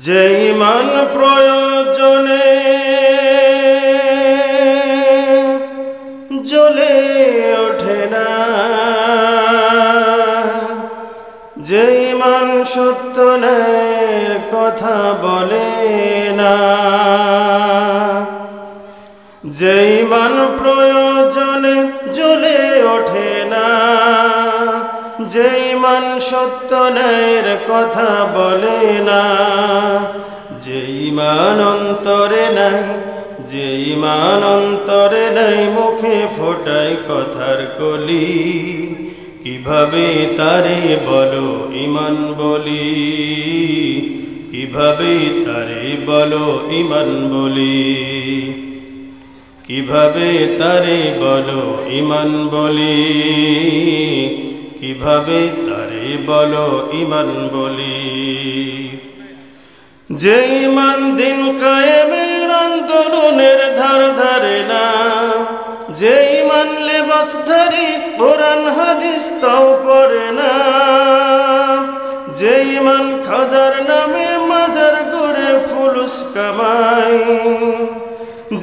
যে ঈমান প্রয়োজনে জ্বলে ওঠে না, যে ঈমান সত্য ন্যায়ের কথা বলে না, যে ঈমান প্রয়োজনে জ্বলে ওঠে না, যে ঈমান সত্য ন্যায়ের কথা বলে না, যে ঈমান অন্তরে নাই, যে ঈমান অন্তরে নাই, মুখে ফোটায় কথার কলি, কিভাবে তারে বলো ঈমান বলি, কিভাবে তারে বলো ঈমান বলি, কিভাবে তারে বলো ঈমান বলি, কিভাবে তারে বলো ঈমান বলি। যে ঈমান দিন কায়েমের আন্দোলনের ধার ধারে না, যে ঈমান লেবাসধারী কোরআন হাদিস তাও পড়ে না, যে ঈমান খাজার নামে মাজার গড়ে ফুলুস কামায়,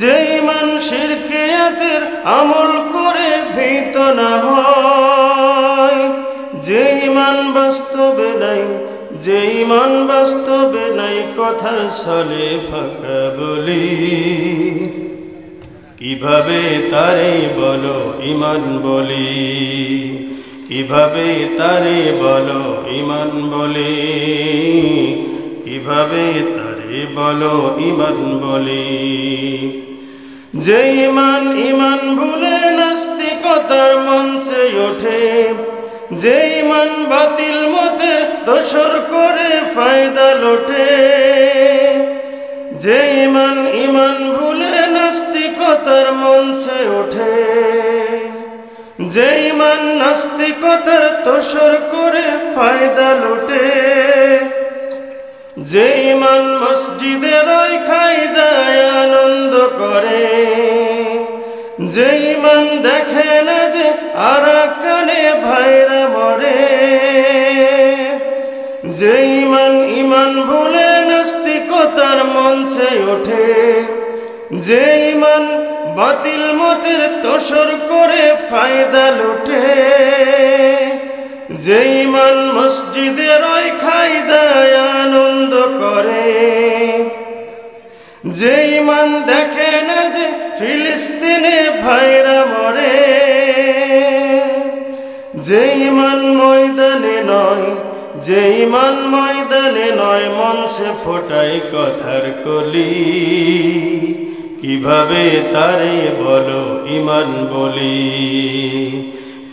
যে ঈমান শিরকিয়াতের আমল করে ভীত না হয়, যে ঈমান বাস্তবে নাই, যে ঈমান বাস্তবে নাই, কথার ছলে ফাঁকা বলি, কিভাবে তারে বলো ঈমান বলি, কিভাবে তারে বলো ঈমান বলি, কিভাবে তারে বলো ঈমান বলি। যে ঈমান ঈমান ভুলে নাস্তিকতার মঞ্চে ওঠে, যে ঈমান বাতিল মতের দোসর করে ফায়দা লোটে, যে ঈমান ঈমান ভুলে নাস্তিকতার মঞ্চে ওঠে, যে ঈমান নাস্তিকতার দোসর করে ফায়দা লোটে, যে ঈমান মসজিদের ওই খাইদায় আনন্দ করে, যে ঈমান দেখে না যে আরাকানে ভাইরা মরে, যে ঈমান ঈমান ভুলে নাস্তিকতার মঞ্চে ওঠে, যে ঈমান বাতিল মতের তোষর করে ফায়দা লুটে, যে ঈমান মসজিদের ওই খাইদায় আনন্দ করে, যে ঈমান দেখে না যে ফিলিস্তিনে ভাইরা মরে, যে ঈমান ময়দানে নয়, যে ঈমান ময়দানে নয়, মঞ্চে ফোটায় কথার কলি, কিভাবে তারে বলো ঈমান বলি,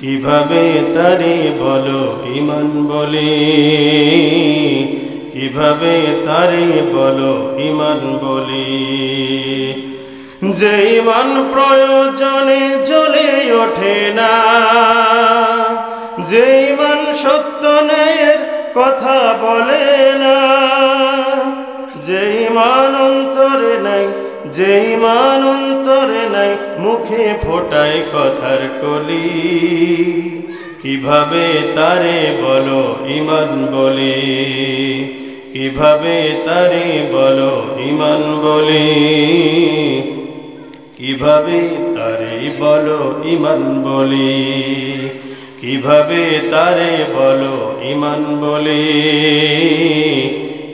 কিভাবে তারে বলো ঈমান বলি, কিভাবে তারে বলো ঈমান বলি। যে ঈমান প্রয়োজনে জ্বলে ওঠে না, যে ঈমান সত্য ন্যায়ের কথা বলে না, যে ঈমান অন্তরে নাই, যে ঈমান অন্তরে নাই, মুখে ফোটায় কথার কলি, কিভাবে তারে বলো ঈমান বলি, কিভাবে তারে বলো ঈমান বলি, কিভাবে তারে বলো ঈমান বলি, কিভাবে তারে বলো ঈমান বলি,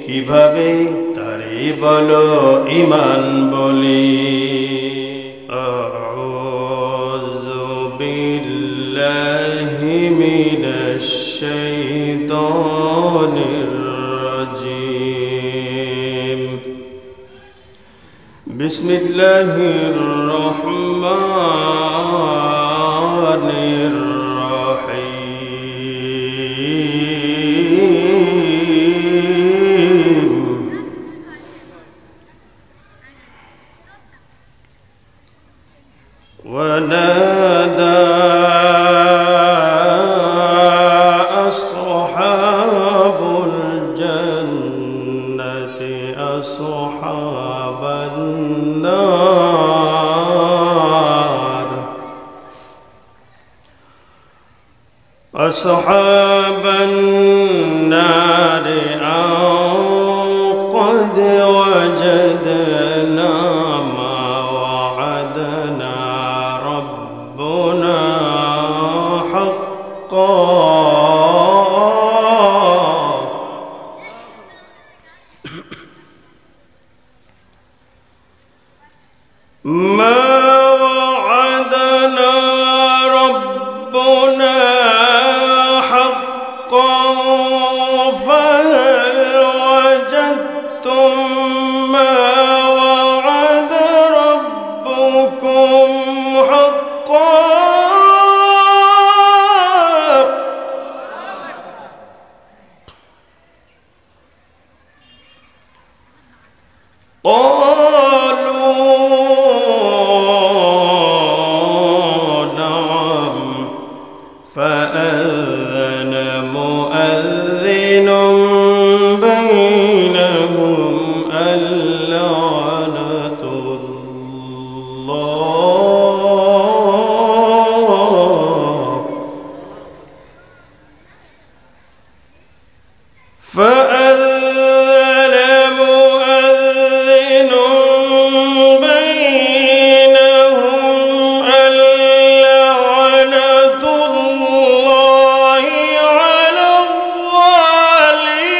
কিভাবে তারে বলো ঈমান বলি। আউযু বিল্লাহি মিনাশ শাইতানির রাজীম। বিসমিল্লাহির রহমানির রহিম। ونادى أصحاب الجنة أصحاب النار أصحاب النار أن قد ولقد وجدنا ما وعدنا ربنا حقا ما وعدنا ربنا حقا فهل وجدتم ما وعد ربكم حقا فأذن مؤذن بينهم اللعنة الله فأذن مؤذن بينهم اللعنة الله على الظالمين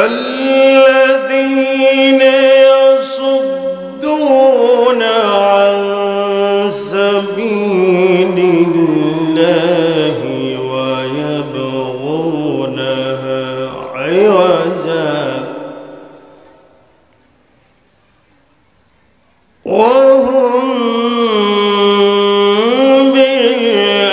الذين يصدون عن سبيل الله ويبغونها عوجا وهم بالآخرة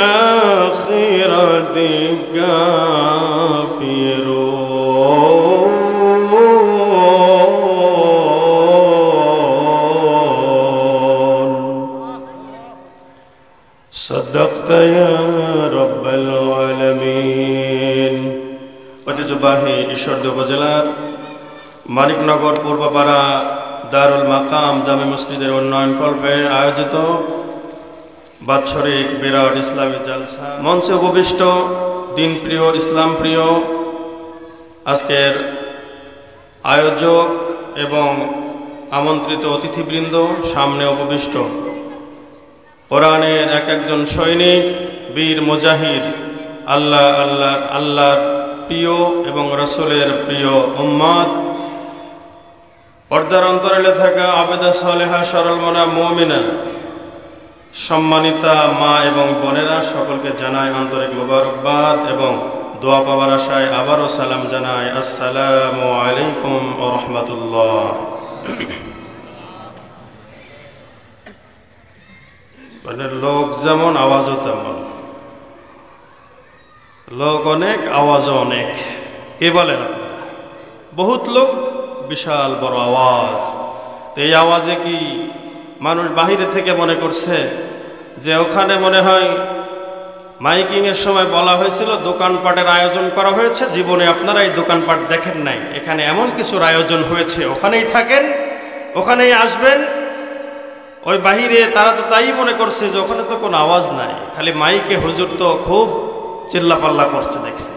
صدقت يا رب العالمين ঐতিহ্যবাহী ঈশ্বরদী উপজেলার মানিকনগর পূর্বপাড়া দারুল মাকাম জামে মসজিদের উন্নয়ন কল্পে আয়োজিত বাৎসরিক বিরাট ইসলামী জালসা মঞ্চে উপবিষ্ট দিনপ্রিয় ইসলাম প্রিয় আজকের আয়োজক এবং আমন্ত্রিত অতিথিবৃন্দ, সামনে উপবিষ্ট কোরআনের এক একজন সৈনিক, বীর মুজাহিদ, আল্লাহর প্রিয় এবং রাসূলের প্রিয় উম্মত, পর্দার অন্তরালে থাকা আবেদা সালেহা সরল মনা মুমিনা, সম্মানিতা মা এবং বোনেরা, সকলকে জানাই আন্তরিক মোবারকবাদ এবং দোয়া পাওয়ার আশায় আবারও সালাম জানাই। আসসালামু আলাইকুম ওয়া রাহমাতুল্লাহ। মানে লোক যেমন আওয়াজও তেমন, লোক অনেক আওয়াজও অনেক, কে বলেন আপনারা? বহুত লোক, বিশাল বড় আওয়াজ। তো এই আওয়াজে কি মানুষ বাহিরে থেকে মনে করছে যে ওখানে মনে হয় মাইকিংয়ের সময় বলা হয়েছিল দোকানপাটের আয়োজন করা হয়েছে, জীবনে আপনারা এই দোকানপাট দেখেন নাই, এখানে এমন কিছুর আয়োজন হয়েছে, ওখানেই থাকেন, ওখানেই আসবেন। ওই বাহিরে তারা তো তাই মনে করছে যে ওখানে তো কোনো আওয়াজ নাই, খালি মাইকে হুজুর তো খুব চিল্লাপাল্লা করছে দেখছি।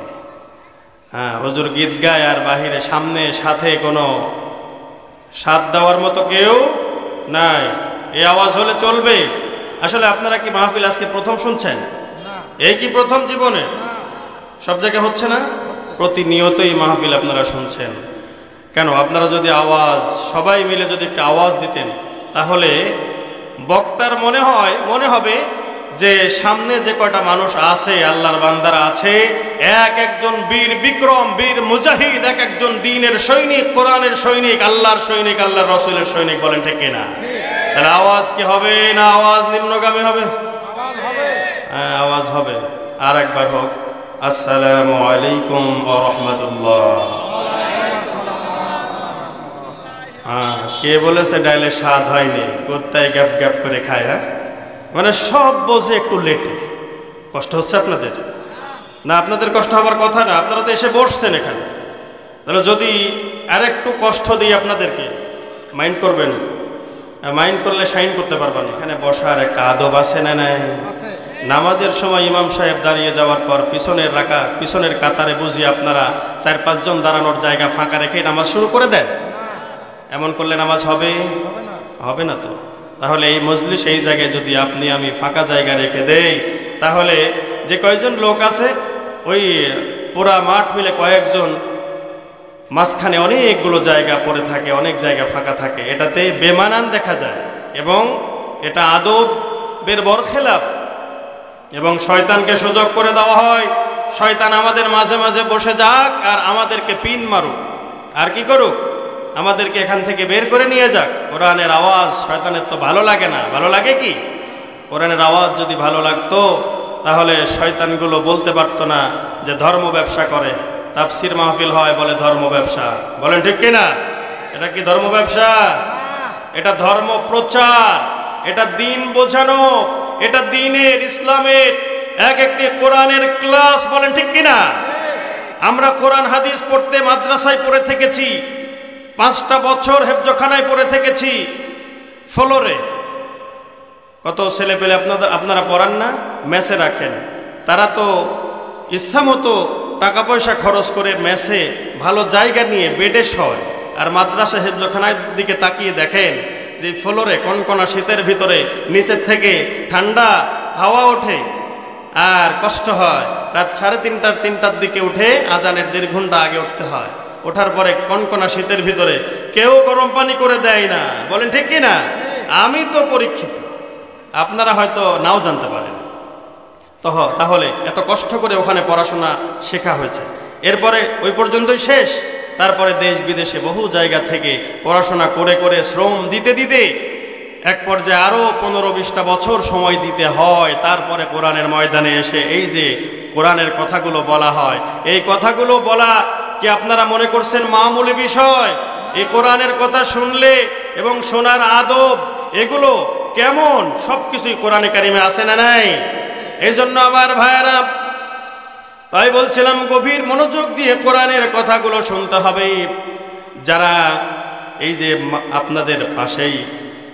হ্যাঁ, হুজুর গীত গায় আর বাহিরে সামনে সাথে কোনো সাথ দেওয়ার মতো কেউ নাই। এই আওয়াজ হলে চলবে? আসলে আপনারা কি মাহফিল আজকে প্রথম শুনছেন? এই কি প্রথম জীবনে? সব জায়গায় হচ্ছে না? প্রতিনিয়তই মাহফিল আপনারা শুনছেন। কেন? আপনারা যদি আওয়াজ সবাই মিলে যদি একটা আওয়াজ দিতেন, তাহলে বক্তার মনে হবে যে সামনে যে কয়টা মানুষ আছে, আল্লাহর বান্দারা আছে, এক একজন বীর বিক্রম, বীর মুজাহিদ, এক একজন দ্বীনের সৈনিক, কোরআনের সৈনিক, আল্লাহর সৈনিক, আল্লাহর রাসূলের সৈনিক। বলেন ঠিক কিনা? তাহলে আওয়াজ কি হবে না আওয়াজ নিম্নগামী হবে? হ্যাঁ, আওয়াজ হবে। আর একবার হোক, আসসালামু আলাইকুম ওয়া রাহমাতুল্লাহ। হ্যাঁ, কে বলেছে ডাইলে স্বাদ হয়নি, কোথায় গ্যাপ গ্যাপ করে খায়? হ্যাঁ, মানে সব বোঝে একটু লেটে। কষ্ট হচ্ছে আপনাদের? না, আপনাদের কষ্ট হবার কথা না, আপনারা তো এসে বসছেন এখানে। তাহলে যদি আর একটু কষ্ট দিই আপনাদেরকে, মাইন্ড করবেন? মাইন্ড করলে সাইন করতে পারবেন। এখানে বসার একটা আদব আছে না নাই? নামাজের সময় ইমাম সাহেব দাঁড়িয়ে যাওয়ার পর পিছনের কাতারে বুঝি আপনারা 4-5 জন দাঁড়ানোর জায়গা ফাঁকা রেখে নামাজ শুরু করে দেন। এমন করলে নামাজ হবে? হবে না তো। তাহলে এই মজলিস, এই জায়গায় যদি আপনি আমি ফাঁকা জায়গা রেখে দেই, তাহলে যে কয়জন লোক আছে ওই পুরা মাঠ মিলে কয়েকজন, মাঝখানে অনেকগুলো জায়গা পড়ে থাকে, অনেক জায়গা ফাঁকা থাকে। এটাতে বেমানান দেখা যায় এবং এটা আদবের বরখেলাপ এবং শয়তানকে সুযোগ করে দেওয়া হয়। শয়তান আমাদের মাঝে মাঝে বসে যাক আর আমাদেরকে পিন মারুক, আর কি করুক, আমাদেরকে এখান থেকে বের করে নিয়ে যাক। কোরআনের আওয়াজ শয়তানের তো ভালো লাগে না। ভালো লাগে কি? কোরআনের আওয়াজ যদি ভালো লাগতো তাহলে শয়তানগুলো বলতে পারতো না যে ধর্ম ব্যবসা করে। তাফসির মাহফিল হয় বলে ধর্ম ব্যবসা। বলেন ঠিক কিনা? এটা কি ধর্ম ব্যবসা? এটা ধর্ম প্রচার, এটা দিন বোঝানো, এটা দিনের ইসলামের একটি কোরআনের ক্লাস। বলেন ঠিক কিনা? আমরা কোরআন হাদিস পড়তে মাদ্রাসায় পড়ে থেকেছি, 5টা বছর হেফজখানায় পড়ে থেকেছি। ফ্লোরে কত ছেলে পেলে আপনারা পড়ান না, মেসে রাখেন। তারা তো ইচ্ছা মতো টাকা পয়সা খরচ করে মেসে ভালো জায়গা নিয়ে বেডে শয়, আর মাদ্রাসা হেফজখানার দিকে তাকিয়ে দেখেন যে ফ্লোরে কনকনা শীতের ভিতরে নিচের থেকে ঠান্ডা হাওয়া ওঠে আর কষ্ট হয়। রাত 3:30-3টার দিকে উঠে আজানের 1.5 ঘন্টা আগে উঠতে হয়। ওঠার পরে কনকনা শীতের ভিতরে কেউ গরম পানি করে দেয় না। বলেন ঠিক কিনা? আমি তো পরীক্ষিত, আপনারা হয়তো নাও জানতে পারেন। তাহলে এত কষ্ট করে ওখানে পড়াশোনা শেখা হয়েছে, এরপরে ওই পর্যন্তই শেষ। তারপরে দেশ বিদেশে বহু জায়গা থেকে পড়াশোনা করে করে শ্রম দিতে দিতে এক পর্যায়ে আরও 15-20টা বছর সময় দিতে হয়। তারপরে কোরআনের ময়দানে এসে এই যে কোরআনের কথাগুলো বলা হয়, এই কথাগুলো বলা কি আপনারা মনে করছেন মামুলি বিষয়? এই কোরআনের কথা শুনলে এবং শোনার আদব এগুলো কেমন, সব কিছুই কোরআনে কারিমে আছে না নাই? এই জন্য আমার ভাইয়েরা, তাই বলছিলাম গভীর মনোযোগ দিয়ে কোরআনের কথাগুলো শুনতে হবে। যারা এই যে আপনাদের পাশেই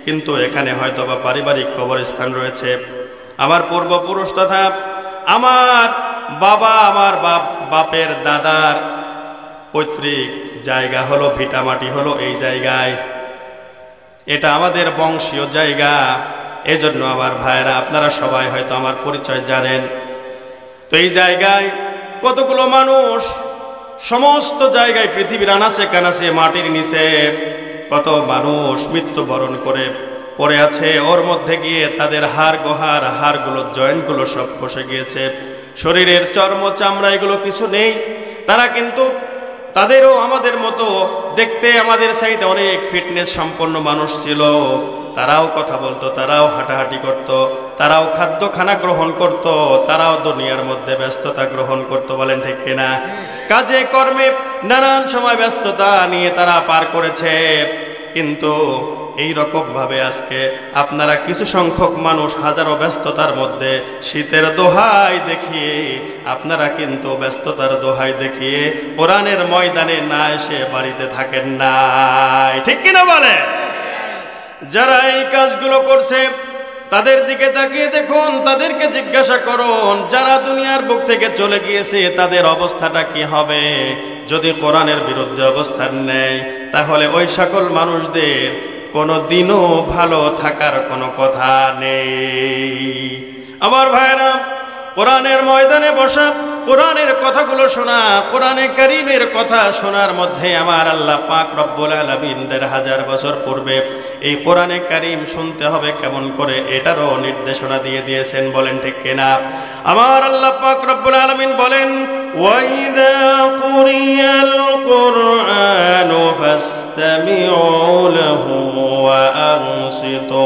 কিন্তু এখানে হয়তো বা পারিবারিক কবরস্থান রয়েছে, আমার পূর্বপুরুষ তথা আমার বাবা, আমার বাপের দাদার পৈতৃক জায়গা হলো, ভিটামাটি হলো এই জায়গায়। এটা আমাদের বংশীয় জায়গা। এজন্য আমার ভাইয়েরা, আপনারা সবাই হয়তো আমার পরিচয় জানেন। তো এই জায়গায় কতগুলো মানুষ সমস্ত জায়গায় পৃথিবীর আনাচে কানাচে মাটির নিচে কত মানুষ মৃত্যুবরণ করে পড়ে আছে। ওর মধ্যে গিয়ে তাদের হাড়গুলো, জয়েন্টগুলো সব খসে গিয়েছে। শরীরের চর্ম চামড়া এগুলো কিছু নেই। তারা কিন্তু তাদেরও আমাদের মতো দেখতে, আমাদের চাইতে অনেক ফিটনেস সম্পন্ন মানুষ ছিল। তারাও কথা বলতো, তারাও হাঁটাহাঁটি করত, তারাও খানা গ্রহণ করত, তারাও দুনিয়ার মধ্যে ব্যস্ততা গ্রহণ করত। বলেন ঠিক কিনা? কাজে কর্মে নানান সময় ব্যস্ততা নিয়ে তারা পার করেছে। কিন্তু এই রকম ভাবে আজকে আপনারা কিছু সংখ্যক মানুষ হাজারো ব্যস্ততার মধ্যে শীতের দোহাই দেখিয়ে, আপনারা কিন্তু ব্যস্ততার দোহাই দেখিয়ে কোরআনের ময়দানে না এসে বাড়িতে থাকেন নাই। ঠিক কিনা বলে? যারা এই কাজগুলো করছে তাদের দিকে তাকিয়ে দেখুন, তাদেরকে জিজ্ঞাসা করুন, যারা দুনিয়ার বুক থেকে চলে গিয়েছে তাদের অবস্থাটা কি হবে। যদি কোরআনের বিরুদ্ধে অবস্থান নেয় তাহলে ওই সকল মানুষদের কোনো দিনও ভালো থাকার কোনো কথা নেই। আমার ভাইরা, কোরআনের ময়দানে বসা, কোরআনের কথাগুলো শোনা, কোরআনে কারীমের কথা শোনার মধ্যে আমার আল্লাহ পাক রব্বুল আলামিন 1000 বছর পূর্বে এই কোরআনে কারীম শুনতে হবে কেমন করে এটারও নির্দেশনা দিয়ে দিয়েছেন। বলেন ঠিক কিনা? আমার আল্লাহ পাক রব্বুল আলামিন বলেন, ওয়াইদা কুরিয়াল কুরআনু ফাসতামিউ লাহু ওয়া আনসিতু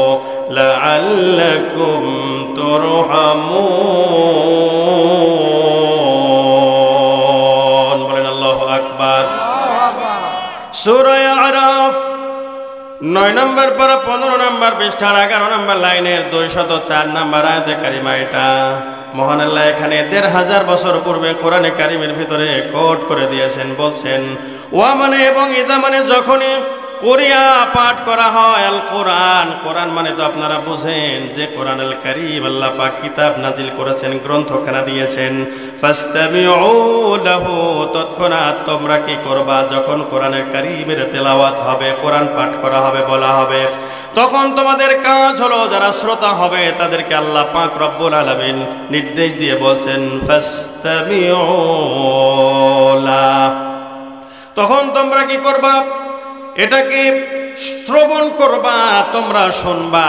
লাআল্লাকুম তুরহামুন। বলেন আল্লাহু আকবার। সূরা আরাফ 9 নম্বর পারা 15 নম্বর পৃষ্ঠার 11 নম্বর লাইনের 204 নম্বর আয়াতে কারিমা এটা। মহান আল্লাহ এখানে 1500 বছর পূর্বে কোরআনে কারিমের ভিতরে কোট করে দিয়েছেন। বলছেন ওয়া মানে এবং ইদা মানে যখনই, কোরিয়া পাঠ করা হয় আল কোরআন। কোরআন মানে তো আপনারা বুঝেন যে কোরআন আল কারীম, আল্লাহ পাক কিতাব নাজিল করেছেন, গ্রন্থখানা দিয়েছেন। ফাস্তামিউ লাহু, তৎক্ষণাৎ তোমরা কি করবা, যখন কোরআনের কারীমের তেলাওয়াত হবে, কোরআন পাঠ করা হবে, বলা হবে, তখন তোমাদের কাজ হলো যারা শ্রোতা হবে তাদেরকে আল্লাহ পাক রব্বুল আলামিন নির্দেশ দিয়ে বলছেন ফাস্তামিউ লা, তখন তোমরা কি করবা, এটাকে শ্রবণ করবা, তোমরা শুনবা।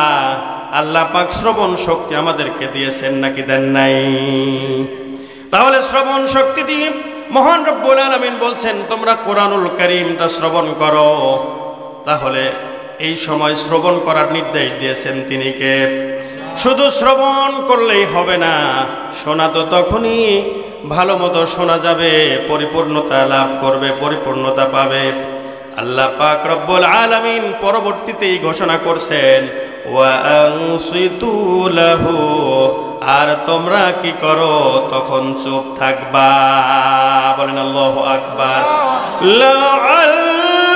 আল্লাহ পাক শ্রবণ শক্তি আমাদেরকে দিয়েছেন নাকি দেন নাই? তাহলে শ্রবণ শক্তি দিয়ে মহান রব্বুল আলামিন বলছেন তোমরা কোরআনুল কারীমটা শ্রবণ করো। তাহলে এই সময় শ্রবণ করার নির্দেশ দিয়েছেন তিনি কে? শুধু শ্রবণ করলেই হবে না, শোনা তো তখনই ভালো মতো শোনা যাবে, পরিপূর্ণতা লাভ করবে, পরিপূর্ণতা পাবে। আল্লাহ পাক রব্বুল আলামিন পরবর্তীতেই ঘোষণা করছেন ওয়া আনসিতু লাহু, আর তোমরা কি করো, তখন চুপ থাকবা। বলেন আল্লাহু আকবার। লাআল্লাকুম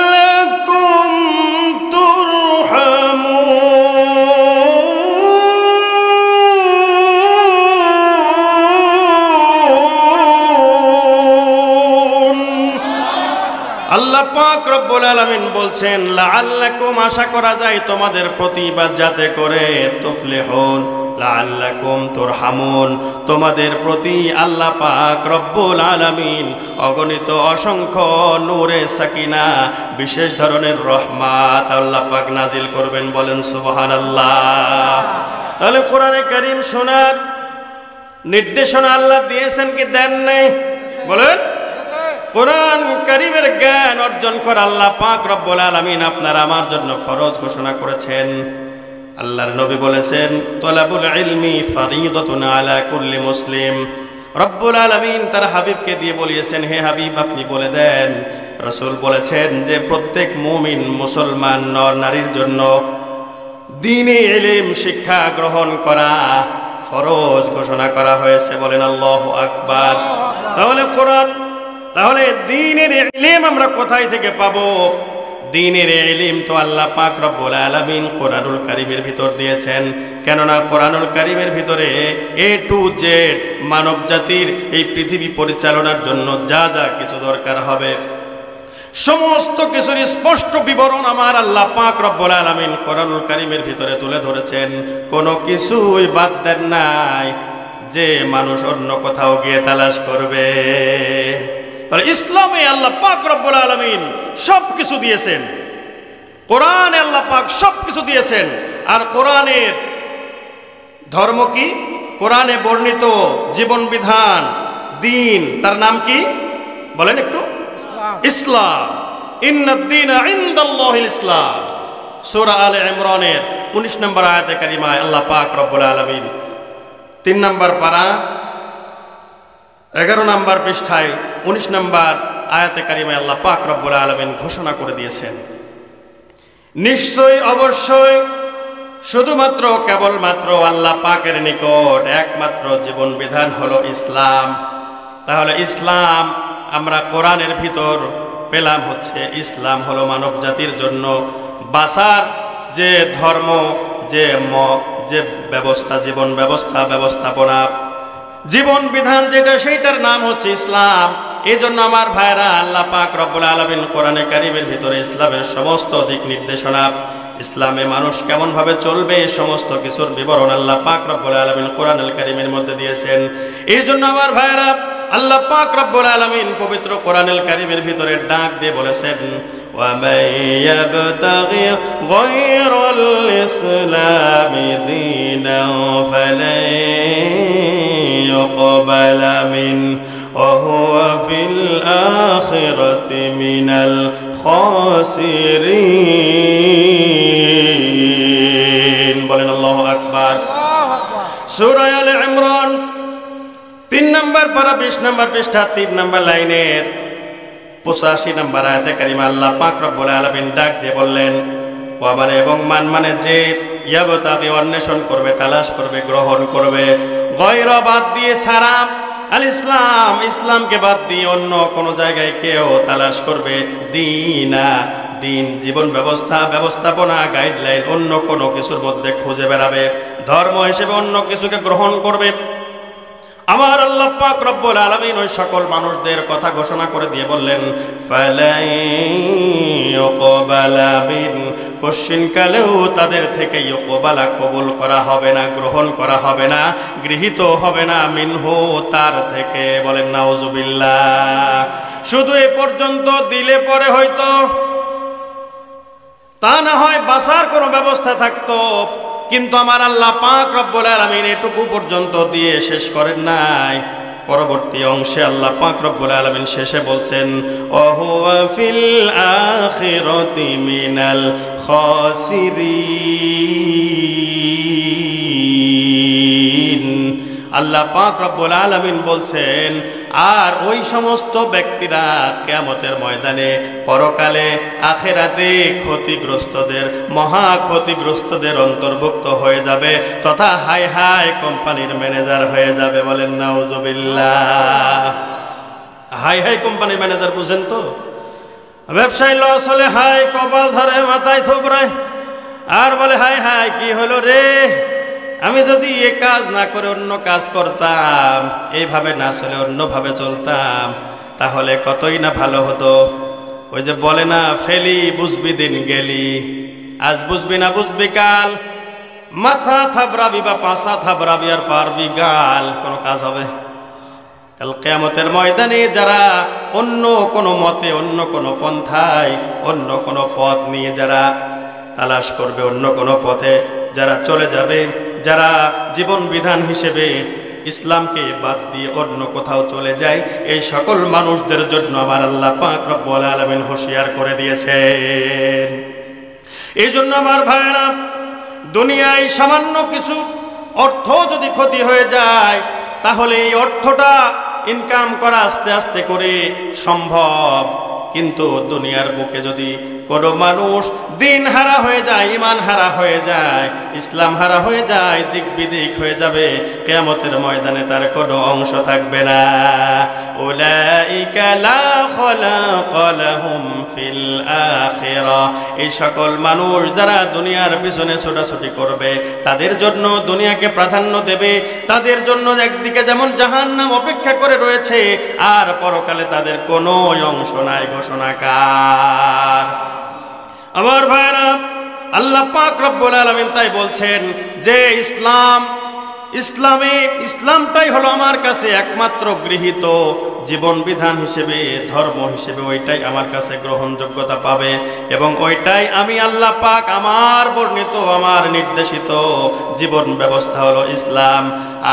তুরহামুন। আল্লাহ পাক রব্বুল আলামিন বলছেন লাআল্লাকুম, আশা করা যায় তোমাদের প্রতি বা যাতে করে, তুফলিহুন, লাআল্লাকুম তুরহামুন, তোমাদের প্রতি আল্লাহ পাক রব্বুল আলামিন অগণিত অসংখ্য নূরে সাকিনা, বিশেষ ধরনের রহমত আল্লাহ পাক নাজিল করবেন। বলেন সুবহানাল্লাহ। তাহলে কোরআনে কারীম শোনার নির্দেশনা আল্লাহ দিয়েছেন কি দেন নাই? বলেন। কোরআন কারীমের জ্ঞান অর্জন করা আল্লাহ পাক রব্বুল আলামিন আপনার আমার জন্য ফরজ ঘোষণা করেছেন। আল্লাহর নবী বলেছেন তলাবুল ইলমি ফারিদাতুন আলা কুল্লি মুসলিম। রব্বুল আলামিন তার হাবিবকে দিয়ে বলিয়েছেন, হে হাবিব আপনি বলে দেন। রাসূল বলেছেন যে প্রত্যেক মুমিন মুসলমান নর নারীর জন্য দ্বীনি ইলম শিক্ষা গ্রহণ করা ফরজ ঘোষণা করা হয়েছে। বলেন আল্লাহু আকবার। তাহলে কোরআন, তাহলে দ্বীনের ইলম আমরা কোথায় থেকে পাবো? দ্বীনের ইলম তো আল্লাহ পাক রব্বুল আলামিন কোরআনুল কারীমের ভিতর দিয়েছেন। কেননা কোরআনুল কারীমের ভিতরে এ টু জেড মানব জাতির এই পৃথিবী পরিচালনার জন্য যা যা কিছু দরকার হবে সমস্ত কিছুর স্পষ্ট বিবরণ আমার আল্লাহ পাক রব্বুল আলামিন কোরআনুল কারীমের ভিতরে তুলে ধরেছেন। কোনো কিছুই বাদ দেন নাই যে মানুষ অন্য কোথাও গিয়ে তালাশ করবে। তাহলে ইসলামে আল্লাহ পাক রব্বুল আলামিন সব কিছু দিয়েছেন, কোরআনে আল্লাহ পাক সব কিছু দিয়েছেন। আর কোরআনের ধর্ম কি? কোরআনে বর্ণিত জীবন বিধান, দ্বীন, তার নাম কি বলেন একটু? ইসলাম। ইন্নাদ-দীনা ইনদাল্লাহিল ইসলাম। সূরা আলে ইমরানের 19 নম্বর আয়াতে কারিমায় আল্লাহ পাক রব্বুল আলামিন 3 নম্বর পারা 11 নম্বর পৃষ্ঠায় 19 নম্বর আয়াতে কারিমায় আল্লাহ পাক রব্বুল আলামিন ঘোষণা করে দিয়েছেন, নিশ্চয়ই অবশ্যই শুধুমাত্র কেবলমাত্র আল্লাহ পাকের নিকট একমাত্র জীবন বিধান হলো ইসলাম। তাহলে ইসলাম আমরা কোরআনের ভিতর পেলাম হচ্ছে ইসলাম হলো মানব জাতির জন্য বাঁচার যে ধর্ম, যে ব্যবস্থা, জীবন ব্যবস্থা, ব্যবস্থাপনা, জীবন বিধান যেটা, সেইটার নাম হচ্ছে ইসলাম। এই জন্য আমার ভাইরা আল্লাহ পাক রব্বুল আলামিন কোরআনে কারীমের ভিতরে ইসলামের সমস্ত দিক নির্দেশনা, ইসলামে মানুষ কেমন ভাবে চলবে সমস্ত কিছুর বিবরণ আল্লাহ পাক রব্বুল আলামিন কোরআনুল কারীমের মধ্যে দিয়েছেন। এই জন্য আমার ভাইরা আল্লাহ পাক রব্বুল আলামিন পবিত্র কোরআনুল কারীমের ভিতরে ডাক দিয়ে বলেছেন, ওয়া মান ইয়াবতাগি গায়রাল ইসলামি দীনান ফালান ইউকবালা মিনহু ওয়া হুয়া ফিল আখিরাতি মিনাল খাসিরিন। বলেন আল্লাহু আকবার। সূরা আলে ইমরান 3 নম্বর পারা 20 নম্বর পৃষ্ঠা 3 নম্বর লাইনের 85 নম্বর আয়াতে কারিমা আল্লাহ পাক রব্বুল আলামিন ডাক দিয়ে বললেন, ওয়া মানে এবং মান মানে যে ইয়াবতাগি অন্বেষণ করবে, তালাশ করবে, গ্রহণ করবে, গয়রা বাদ দিয়ে সারা আল ইসলাম, ইসলামকে বাদ দিয়ে অন্য কোন জায়গায় কেউ তালাশ করবে, দীনা দিন, জীবন ব্যবস্থা, ব্যবস্থাপনা, গাইডলাইন অন্য কোনো কিছুর মধ্যে খুঁজে বেড়াবে, ধর্ম হিসেবে অন্য কিছুকে গ্রহণ করবে। আমার আল্লাহ পাক রব্বুল আলামিন ওই সকল মানুষদের কথা ঘোষণা করে দিয়ে বললেন, ফালাই ইউকবালা মিন, কশিনকালেও তাদের থেকে ইউকবালা, কবুল করা হবে না, গ্রহণ করা হবে না, গৃহীত হবে না, মিনহু, তার থেকে। বলেন নাউজুবিল্লাহ। শুধু এ পর্যন্ত দিলে পরে হয়তো তা না হয় বাঁচার কোনো ব্যবস্থা থাকতো, কিন্তু আমার আল্লাহ পাক রব্বুল আলামিন এটুকু পর্যন্ত দিয়ে শেষ করেন নাই। পরবর্তী অংশে আল্লাহ পাক রব্বুল আলামিন শেষে বলছেন, ওহুয়া ফিল আখিরাতি মিনাল খাসিরিন। আল্লাহ পাক রব্বুল আলামিন বলছেন, আর ওই সমস্ত ব্যক্তিরা কিয়ামতের ময়দানে, পরকালে, আখিরাতে ক্ষতিগ্রস্তদের, মহা ক্ষতিগ্রস্তদের অন্তর্ভুক্ত হয়ে যাবে, তথা হাই হাই কোম্পানির ম্যানেজার হয়ে যাবে। বলেন নাউজুবিল্লাহ। হাই হাই কোম্পানির ম্যানেজার বুঝেন তো? ব্যবসায়ী লস হলে হাই কপাল ধরে মাথায় থুবড়ায় আর বলে, হাই হাই কি হলো রে, আমি যদি এ কাজ না করে অন্য কাজ করতাম, এইভাবে না চলে অন্যভাবে চলতাম, তাহলে কতই না ভালো হতো। ওই যে বলে না, ফেলি বুঝবি দিন গেলি, আজ বুঝবি না বুঝবি কাল, মাথা থাবড়াবি বা পাশা থাবড়াবি আর পারবি গাল, কোনো কাজ হবে? কাল কিয়ামতের ময়দানে যারা অন্য কোনো মতে, অন্য কোনো পন্থায়, অন্য কোনো পথ নিয়ে যারা তালাশ করবে, অন্য কোনো পথে যারা চলে যাবে, যারা জীবন বিধান হিসেবে ইসলামকে বাদ দিয়ে অন্য কোথাও চলে যায়, এই সকল মানুষদের জন্য আমার আল্লাহ পাক রব্বুল আলামিন হুঁশিয়ার করে দিয়েছেন। এই জন্য আমার ভাইরা, দুনিয়ায় সামান্য কিছু অর্থ যদি ক্ষতি হয়ে যায়, তাহলে এই অর্থটা ইনকাম করা আস্তে আস্তে করে সম্ভব, কিন্তু দুনিয়ার বুকে যদি কোনো মানুষ দিন হারা হয়ে যায়, ঈমান হারা হয়ে যায়, ইসলাম হারা হয়ে যায়, দিক বিদিক হয়ে যাবে, কিয়ামতের ময়দানে তার কোনো অংশ থাকবে না। উলাইকা লা খালাকা লাহুম ফিল আখিরাহ। এই সকল মানুষ যারা দুনিয়ার পিছনে ছোটাছুটি করবে, তাদের জন্য দুনিয়াকে প্রাধান্য দেবে, তাদের জন্য একদিকে যেমন জাহান্নাম অপেক্ষা করে রয়েছে, আর পরকালে তাদের কোনো অংশ নাই। ঘোষণাকার আমার ভাইরা, আল্লাহ পাক রব্বুল আলামিন তাই বলছেন যে ইসলামটাই হলো আমার কাছে একমাত্র গৃহীত জীবন বিধান হিসেবে, ধর্ম হিসেবে, ওইটাই আমার কাছে গ্রহণযোগ্যতা পাবে, এবং ওইটাই আমি আল্লাহ পাক আমার বর্ণিত, আমার নির্দেশিত জীবন ব্যবস্থা হলো ইসলাম।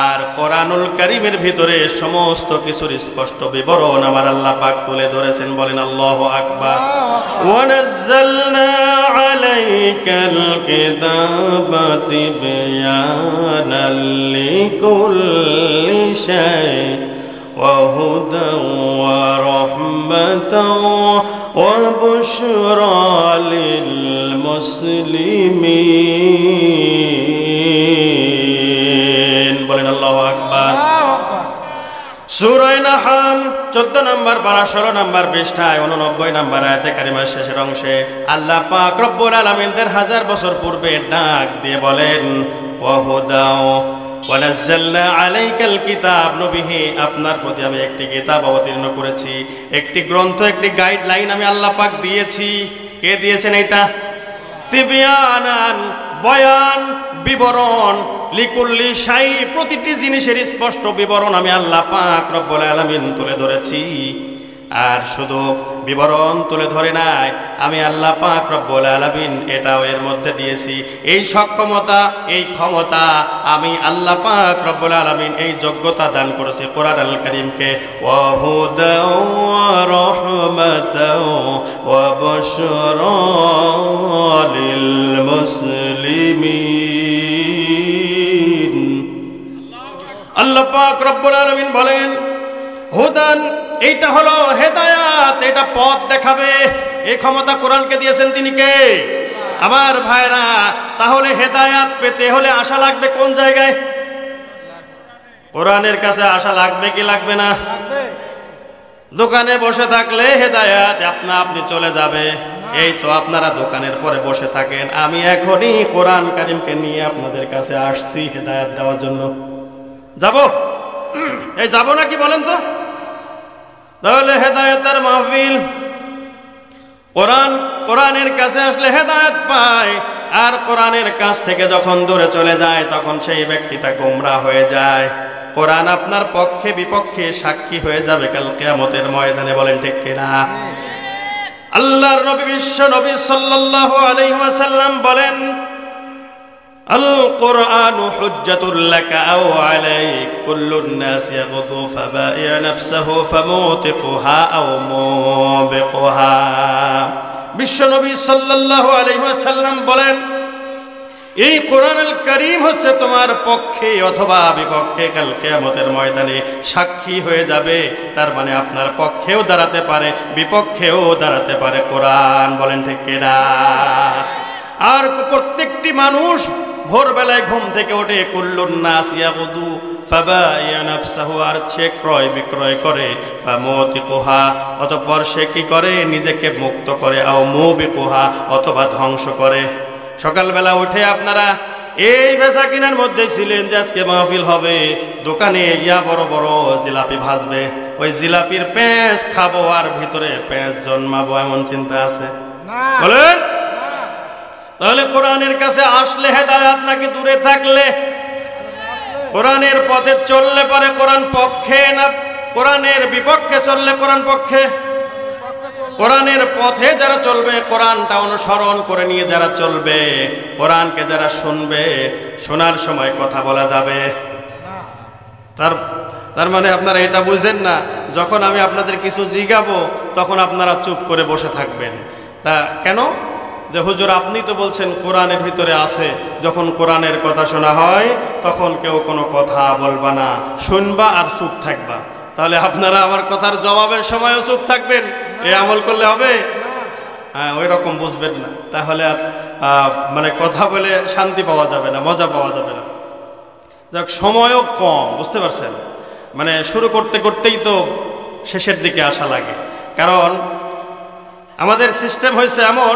আর কোরআনুল কারীমের ভিতরে সমস্ত কিছুর স্পষ্ট বিবরণ আমার আল্লাহ পাক তুলে ধরেছেন। বলেন আল্লাহু আকবার। ওয়া নাযালনা আলাইকাল কিতাবা তিবয়ানাল লিকুল্লি শাই ওয়া হুদান ওয়া রাহমাতান ওয়া বুশরা লিল মুসলিমিন। বলেন আল্লাহু আকবার। সূরা নাহল 14 নম্বর পারা 16 নম্বর পৃষ্ঠায় 89 নম্বর আয়াতে কারিমার শেষের অংশে আল্লাহ পাক রব্বুল আলামিন 1000 বছর পূর্বে ডাক দিয়ে বলেন, ওয়া হুদাও ওয়া নাযালনা আলাইকাল কিতাব, নবী হে, আপনার প্রতি আমি একটি কিতাব অবতীর্ণ করেছি, একটি গ্রন্থ, একটি গাইডলাইন আমি আল্লাহ পাক দিয়েছি। কে দিয়েছেন এটা? তিবয়ানান, বয়ান, বিবরণ, লিকুল্লি শাই, প্রতিটি জিনিসের স্পষ্ট বিবরণ আমি আল্লাহ পাক রব্বুল আলামিন তুলে ধরেছি। আর শুধু বিবরণ তুলে ধরে নাই, আমি আল্লাহ পাক রব্বুল আলামিন এটাও এর মধ্যে দিয়েছি। এই সক্ষমতা, এই ক্ষমতা আমি আল্লাহ পাক রব্বুল আলামিন এই যোগ্যতা দান করেছি কোরআনুল কারীমকে। ওয়া হুদাও ওয়া রাহমাতাও ওয়া বুশরা লিল মুসলিমিন। আল্লাহ পাক রব্বুল আলামিন বলেন, হুদান, এইটা হলো হেদায়াত, এটা পথ দেখাবে। এই ক্ষমতা কোরআনকে দিয়েছেন তিনি কে? আমার ভাইরা, তাহলে হেদায়াত পেতে হলে আশা লাগবে কোন জায়গায়? কোরআনের কাছে আশা লাগবে কি লাগবে না? দোকানে বসে থাকলে হেদায়াত আপনা আপনি চলে যাবে? এই তো আপনারা দোকানের পরে বসে থাকেন, আমি এখনই কোরআন কারিমকে নিয়ে আপনাদের কাছে আসছি হেদায়েত দেওয়ার জন্য। যাব? এই যাব নাকি বলেন তো? তাহলে হেদায়েতের মাহফিল, কোরআনের কাছে আসলে হেদায়েত পায়, আর কোরআনের কাছ থেকে যখন দূরে চলে যায় তখন সেই ব্যক্তিটা গোমরা হয়ে যায়। কোরআন আপনার পক্ষে বিপক্ষে সাক্ষী হয়ে যাবে কাল কিয়ামতের ময়দানে, বলেন ঠিক কিনা? আল্লাহর নবী বিশ্ব নবী সাল্লাল্লাহু আলাইহি ওয়াসাল্লাম বলেন, আল কুরআনু হুজ্জাতুল লাকা আও আলাইক, কুল্লুন নাস ইয়াগদু ফাবাইয়া নাফসাহু ফামুতিকুহা আও মুবিকুহা। বিশ্ব নবী সাল্লাল্লাহু আলাইহি ওয়াসাল্লাম বলেন, এই কোরআনুল কারীম হচ্ছে তোমার পক্ষে অথবা বিপক্ষে কাল কিয়ামতের ময়দানে সাক্ষী হয়ে যাবে। তার মানে আপনার পক্ষেও দাঁড়াতে পারে, বিপক্ষেও দাঁড়াতে পারে কোরআন, বলেন ঠিক কিনা? আর প্রত্যেকটি মানুষ ভোরবেলায় ঘুম থেকে ওঠে, কুল্লুন নাস ইয়াগুদু ফাবাইয়া নাফসাহু, আর সে ক্রয় বিক্রয় করে, ফামুতিকুহা, অতঃপর সে কি করে? নিজেকে মুক্ত করে, আও মুবিকুহা, অথবা ধ্বংস করে। সকালবেলা উঠে আপনারা এই বেচা কিনার মধ্যে ছিলেন যে আজকে মাহফিল হবে, দোকানে ইয়া বড় বড় জিলাপি ভাজবে, ওই জিলাপির পেঁচ খাবো আর ভিতরে পেঁচ জন্মাবো, এমন চিন্তা আছে? বলেন। তাহলে কোরআনের কাছে আসলে হেদায়েত, নাকি দূরে থাকলে? কোরআনের পথে চললে পরে কোরআন পক্ষে, না কোরআনের বিপক্ষে চললে কোরআন পক্ষে? কোরআনের পথে যারা চলবে, কোরআনটা অনুসরণ করে নিয়ে যারা চলবে, কোরআনকে যারা শুনবে, শোনার সময় কথা বলা যাবে। তার মানে আপনারা এটা বুঝেন না, যখন আমি আপনাদের কিছু জিগাবো তখন আপনারা চুপ করে বসে থাকবেন। তা কেন? যে হুজুর আপনি তো বলছেন কোরআনের ভিতরে আছে, যখন কোরআনের কথা শোনা হয় তখন কেউ কোনো কথা বলবা না, শুনবা আর চুপ থাকবা। তাহলে আপনারা আমার কথার জবাবের সময়ও চুপ থাকবেন, এই আমল করলে হবে? হ্যাঁ, ওই রকম বুঝবেন না, তাহলে আর মানে কথা বলে শান্তি পাওয়া যাবে না, মজা পাওয়া যাবে না। যাক, সময়ও কম, বুঝতে পারছেন? মানে শুরু করতে করতেই তো শেষের দিকে আসা লাগে, কারণ আমাদের সিস্টেম হয়েছে এমন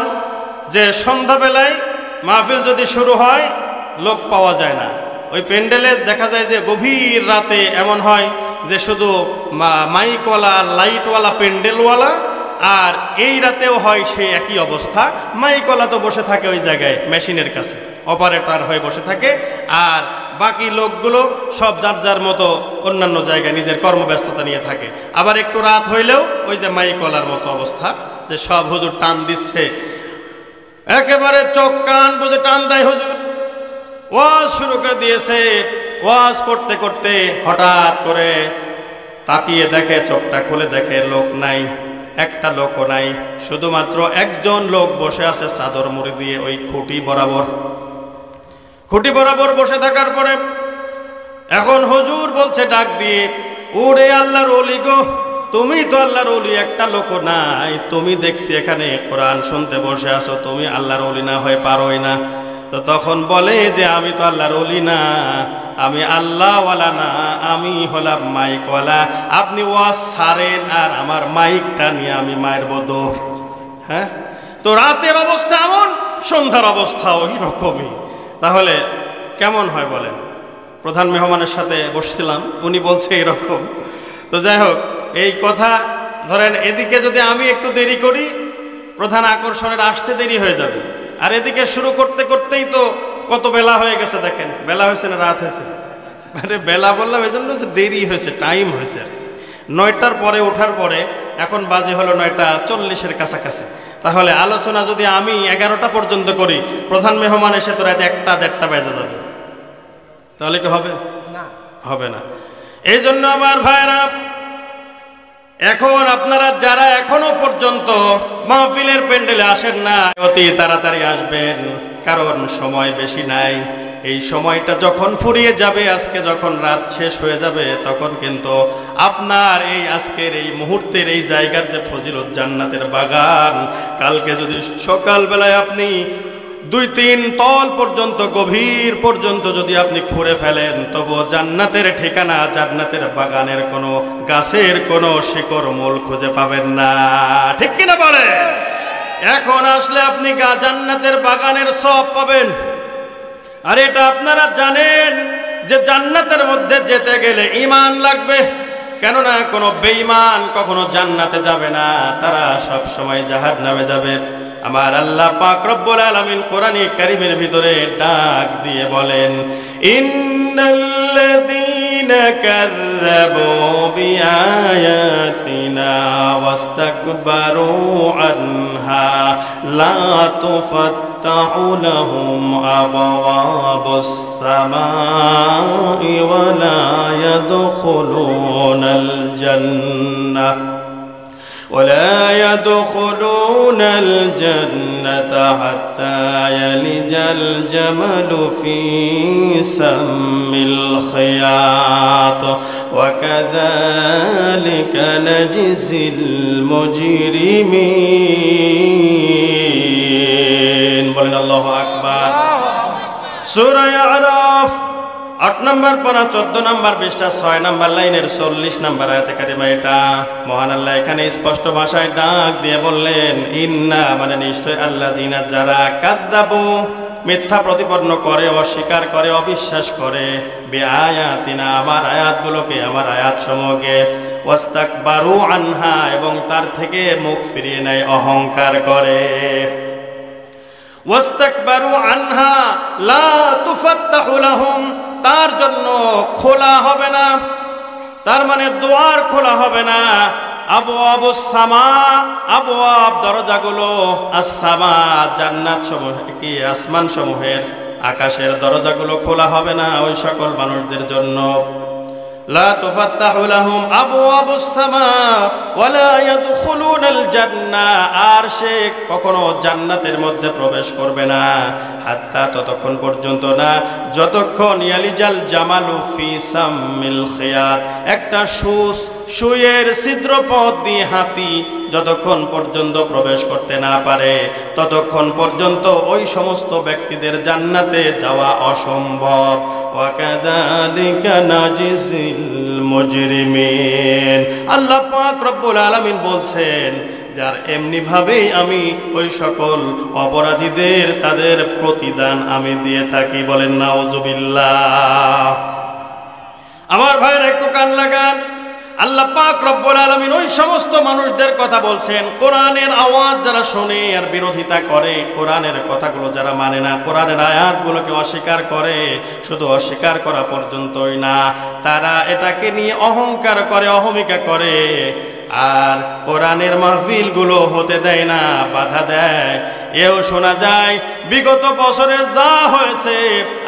যে সন্ধ্যাবেলায় মাহফিল যদি শুরু হয় লোক পাওয়া যায় না। ওই প্যান্ডেলে দেখা যায় যে গভীর রাতে এমন হয় যে শুধু মাইকওয়ালা, লাইটওয়ালা, প্যান্ডেলওয়ালা, আর এই রাতেও হয় সেই একই অবস্থা। মাইকওয়ালা তো বসে থাকে ওই জায়গায় মেশিনের কাছে, অপারেটর হয়ে বসে থাকে, আর বাকি লোকগুলো সব যার যার মতো অন্যান্য জায়গায় নিজের কর্মব্যস্ততা নিয়ে থাকে। আবার একটু রাত হইলেও ওই যে মাইকওয়ালার মতো অবস্থা, যে সব হুজুর টান দিচ্ছে, একেবারে চোখ কান বুঝে টান দেয় হুজুর, ওয়াজ শুরু করে দিয়েছে। ওয়াজ করতে করতে হঠাৎ করে তাকিয়ে দেখে, চোখটা খুলে দেখে লোক নাই, একটা লোকও নাই, শুধুমাত্র একজন লোক বসে আছে চাদর মুড়ি দিয়ে ওই খুঁটি বরাবর বসে থাকার পরে এখন হুজুর বলছে ডাক দিয়ে, ওরে আল্লাহর ওলি গো, তুমি তো আল্লাহর ওলি, একটা লোক নাই, তুমি দেখছি এখানে কোরআন শুনতে বসে আছো, তুমি আল্লাহর ওলি না হয়ে পারোই না। তো তখন বলে যে আমি তো আল্লাহর ওলি না, আমি আল্লাহওয়ালা না, আমি হলাম মাইকওয়ালা। আপনি ওয়াজ ছাড়েন আর আমার মাইকটা নিয়ে আমি মায়ের বদো। হ্যাঁ, তো রাতের অবস্থা এমন, সন্ধ্যার অবস্থা ওই রকমই। তাহলে কেমন হয় বলেন? প্রধান মেহমানের সাথে বসছিলাম, উনি বলছে এরকম। তো যাই হোক, এই কথা ধরেন এদিকে যদি আমি একটু দেরি করি, প্রধান আকর্ষণের আসতে দেরি হয়ে যাবে, আর এদিকে শুরু করতে করতেই তো কত বেলা হয়ে গেছে। দেখেন, বেলা হয়েছে না রাত হয়েছে? মানে বেলা বললাম এই জন্য যে দেরি হয়েছে, টাইম হয়েছে আর কি। 9টার পরে ওঠার পরে এখন বাজে হলো 9:40-এর কাছাকাছি। তাহলে আলোচনা যদি আমি 11টা পর্যন্ত করি, প্রধান মেহমান এসে তো রাত 1টা-1:30 বেজে যাবে, তাহলে কি হবে? না, হবে না। এই জন্য আমার ভাইরা, এখন আপনারা যারা এখনো পর্যন্ত মাহফিলের প্যান্ডেলে আসেন না, অতি তাড়াতাড়ি আসবেন, কারণ সময় বেশি নাই। এই সময়টা যখন ফুরিয়ে যাবে, আজকে যখন রাত শেষ হয়ে যাবে, তখন কিন্তু আপনার এই আজকের এই মুহূর্তের এই জায়গার যে ফজিলত, জান্নাতের বাগান, কালকে যদি সকালবেলায় আপনি 2-3 তল পর্যন্ত, গভীর পর্যন্ত যদি আপনি খুঁড়ে ফেলেন, তবু জান্নাতের ঠিকানা, জান্নাতের বাগানের কোনো গাছের কোনো শিকড় মূল খুঁজে পাবেন না। ঠিক কিনা বলে? এখন আসলে আপনি জান্নাতের বাগানের সব পাবেন। আর এটা আপনারা জানেন যে জান্নাতের মধ্যে যেতে গেলে ঈমান লাগবে, কেননা কোনো বেঈমান কখনো জান্নাতে যাবে না, তারা সব সময় জাহান্নামে যাবে। আমার আল্লাহ পাক রব্বুল আলামিন কোরআনে কারীমের ভিতরে ডাক দিয়ে বলেন, ইন্নাল্লাযীনা কাযযাবু বিআয়াতিনা ওয়াস্তাকবারু আনহা লা তুফাত্তাহু লাহুম আবওয়াবুস সামাই ওয়া লা ইয়াদখুলুনাল জান্নাহ ولا يدخلون الجنة حتى يلج الجمل في سم الخياط وكذلك نجزي المجرمين بولن الله أكبر سورة আরাফ 8 নম্বর পারা 14 নম্বর পৃষ্ঠা 6 নম্বর লাইনের 40 নম্বর আয়াতে কারিমা। এটা মহান আল্লাহ এখানে স্পষ্ট ভাষায় ডাক দিয়ে বললেন, ইন্না মানে নিশ্চয় আল্লাযীনা যারা কাযযাবু মিথ্যা প্রতিপন্ন করে, অস্বীকার করে, অবিশ্বাস করে, বিআয়াতিনা আমার আয়াতগুলোকে, আমার আয়াতসমূহকে, ওয়াস্তাকবারু আনহা এবং তার থেকে মুখ ফিরিয়ে নেয়, অহংকার করে। ওয়াস্তাকবারু আনহা লা তুফাত্তাহু লাহুম, তার জন্য খোলা হবে না, তার মানে দুয়ার খোলা হবে না। আবওয়াবুস সামা, আবওয়াব দরজাগুলো, আস-সামা জান্নাত সমূহ কি আসমান সমূহের, আকাশের দরজাগুলো খোলা হবে না ওই সকল মানুষদের জন্য। লা তুফাত্তাহু লাহুম আবওয়াবুস সামা ওয়া লা ইয়াদখুলুনাল জান্নাহ, আর সে কখনো জান্নাতের মধ্যে প্রবেশ করবে না, হাত্তা ততক্ষণ পর্যন্ত না যতক্ষণ ইয়ালিজাল জামালু ফি সামিল খিয়াত, একটা সুয়ের ছিদ্রপথ দিয়ে হাতি যতক্ষণ পর্যন্ত প্রবেশ করতে না পারে ততক্ষণ পর্যন্ত ওই সমস্ত ব্যক্তিদের জান্নাতে যাওয়া অসম্ভব। ওয়া কাযালিকা নাজিজিল মুজরিমিন, আল্লাহ পাক রব্বুল আলামিন বলছেন, যার এমনি ভাবেই আমি ওই সকল অপরাধীদের তাদের প্রতিদান আমি দিয়ে থাকি। বলেন নাউজুবিল্লাহ। আমার ভাইয়ের একটু কান লাগান, আল্লাহ পাক রব্বুল আলামিন ওই সমস্ত মানুষদের কথা বলছেন, কোরআনের আওয়াজ যারা শোনে আর বিরোধিতা করে, কোরআনের কথাগুলো যারা মানে না, কোরআনের আয়াতগুলোকে অস্বীকার করে, শুধু অস্বীকার করা পর্যন্তই না, তারা এটাকে নিয়ে অহংকার করে, অহমিকা করে, আর কোরআনের মাহফিলগুলো হতে দেয় না, বাধা দেয়। এও শোনা যায় বিগত বছরে যা হয়েছে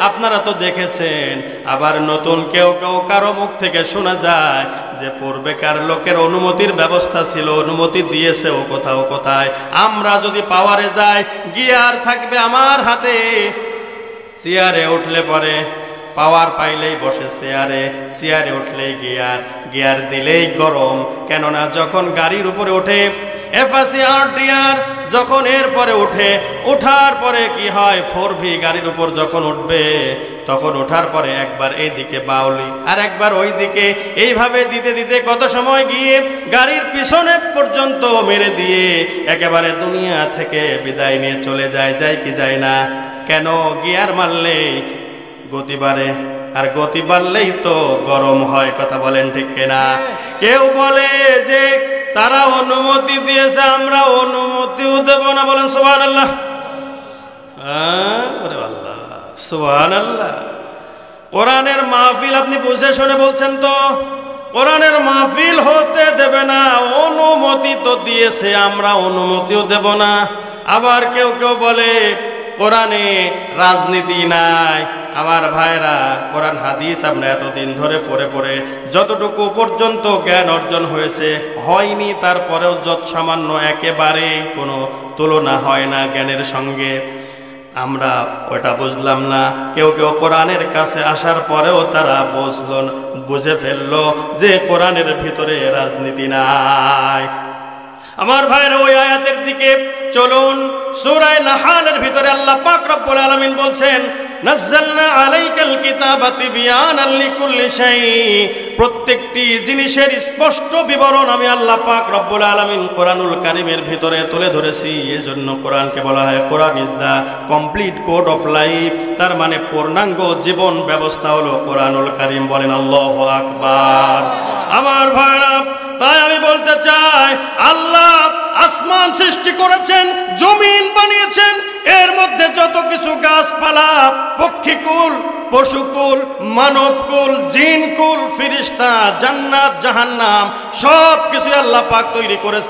আপনারা তো দেখেছেন, আবার নতুন কেউ কেউ কারো মুখ থেকে শোনা যায় যে পূর্বেকার লোকের অনুমতির ব্যবস্থা ছিল, অনুমতি দিয়েছে ও কোথাও কোথায়, আমরা যদি পাওয়ারে যাই গিয়ার থাকবে আমার হাতে, চেয়ারে উঠলে পরে পাওয়ার পাইলেই বসে চেয়ারে, চেয়ারে উঠলেই গিয়ার দিলেই গরম। কেননা যখন গাড়ির উপরে ওঠে এফআসি আরটিআর, যখন এরপরে ওঠার পরে কি হয়, 4V গাড়ির উপর যখন উঠবে তখন ওঠার পরে একবার এইদিকে বাউলি আর একবার ওই দিকে, এইভাবে দিতে দিতে কত সময় গিয়ে গাড়ির পিছনে পর্যন্ত মেরে দিয়ে একেবারে দুনিয়া থেকে বিদায় নিয়ে চলে যায় কি যায় না? কেন? গিয়ার মারলেই গতি বাড়ে, আর গতি বাড়লেই তো গরম হয়। কথা বলেন ঠিক কিনা? কেউ বলে যে তারা অনুমতি দিয়েছে, আমরা অনুমতিও দেব না। বলেন সুবহানাল্লাহ। ওরে আল্লাহ, সুবহানাল্লাহ। কোরআনের মাহফিল আপনি বুঝে শুনে বলছেন তো, কোরআনের মাহফিল হতে দেবে না, অনুমতি তো দিয়েছে, আমরা অনুমতিও দেব না। আবার কেউ কেউ বলে কোরআনে রাজনীতি নাই। আমার ভাইরা, কোরআন হাদিস আমরা এতদিন ধরে পড়ে যতটুকু পর্যন্ত জ্ঞান অর্জন হয়নি, তারপরেও যত সামান্য একেবারে কোনো তুলনা হয় না জ্ঞানের সঙ্গে। আমরা ওটা বুঝলাম না। কেউ কেউ কোরআনের কাছে আসার পরেও তারা বুঝে ফেললো যে কোরআনের ভিতরে রাজনীতি নাই। আমার ভাইরা, ওই আয়াতের দিকে চলুন। সূরা নাহলের ভিতরে আল্লাহ পাক রব্বুল আলামিন বলছেন, নাযালনা আলাইকাল কিতাবা তিবয়ানাল লিকুল্লি শাই, প্রত্যেকটি জিনিসের স্পষ্ট বিবরণ আমি আল্লাহ পাক রব্বুল আলামিন কোরআনুল কারীমের ভিতরে তুলে ধরেছি। এজন্য কোরআনকে বলা হয় Quran is the complete code of life, তার মানে পূর্ণাঙ্গ জীবন ব্যবস্থা হলো কোরআনুল কারীম। বলেন আল্লাহু আকবার। আমার ভাইরা, তাই আমি বলতে চাই, আল্লাহ আসমান সৃষ্টি করেছেন, জমিন বানিয়েছেন, এর মধ্যে যত কিছু গাছপালা, পক্ষীকুল, পশুকুল, মানবকুল, জিনকুল, ফিরিস্তা, জান্নাত, জাহান্নাম, সব কিছু আল্লাহ পাক তৈরি করেছেন।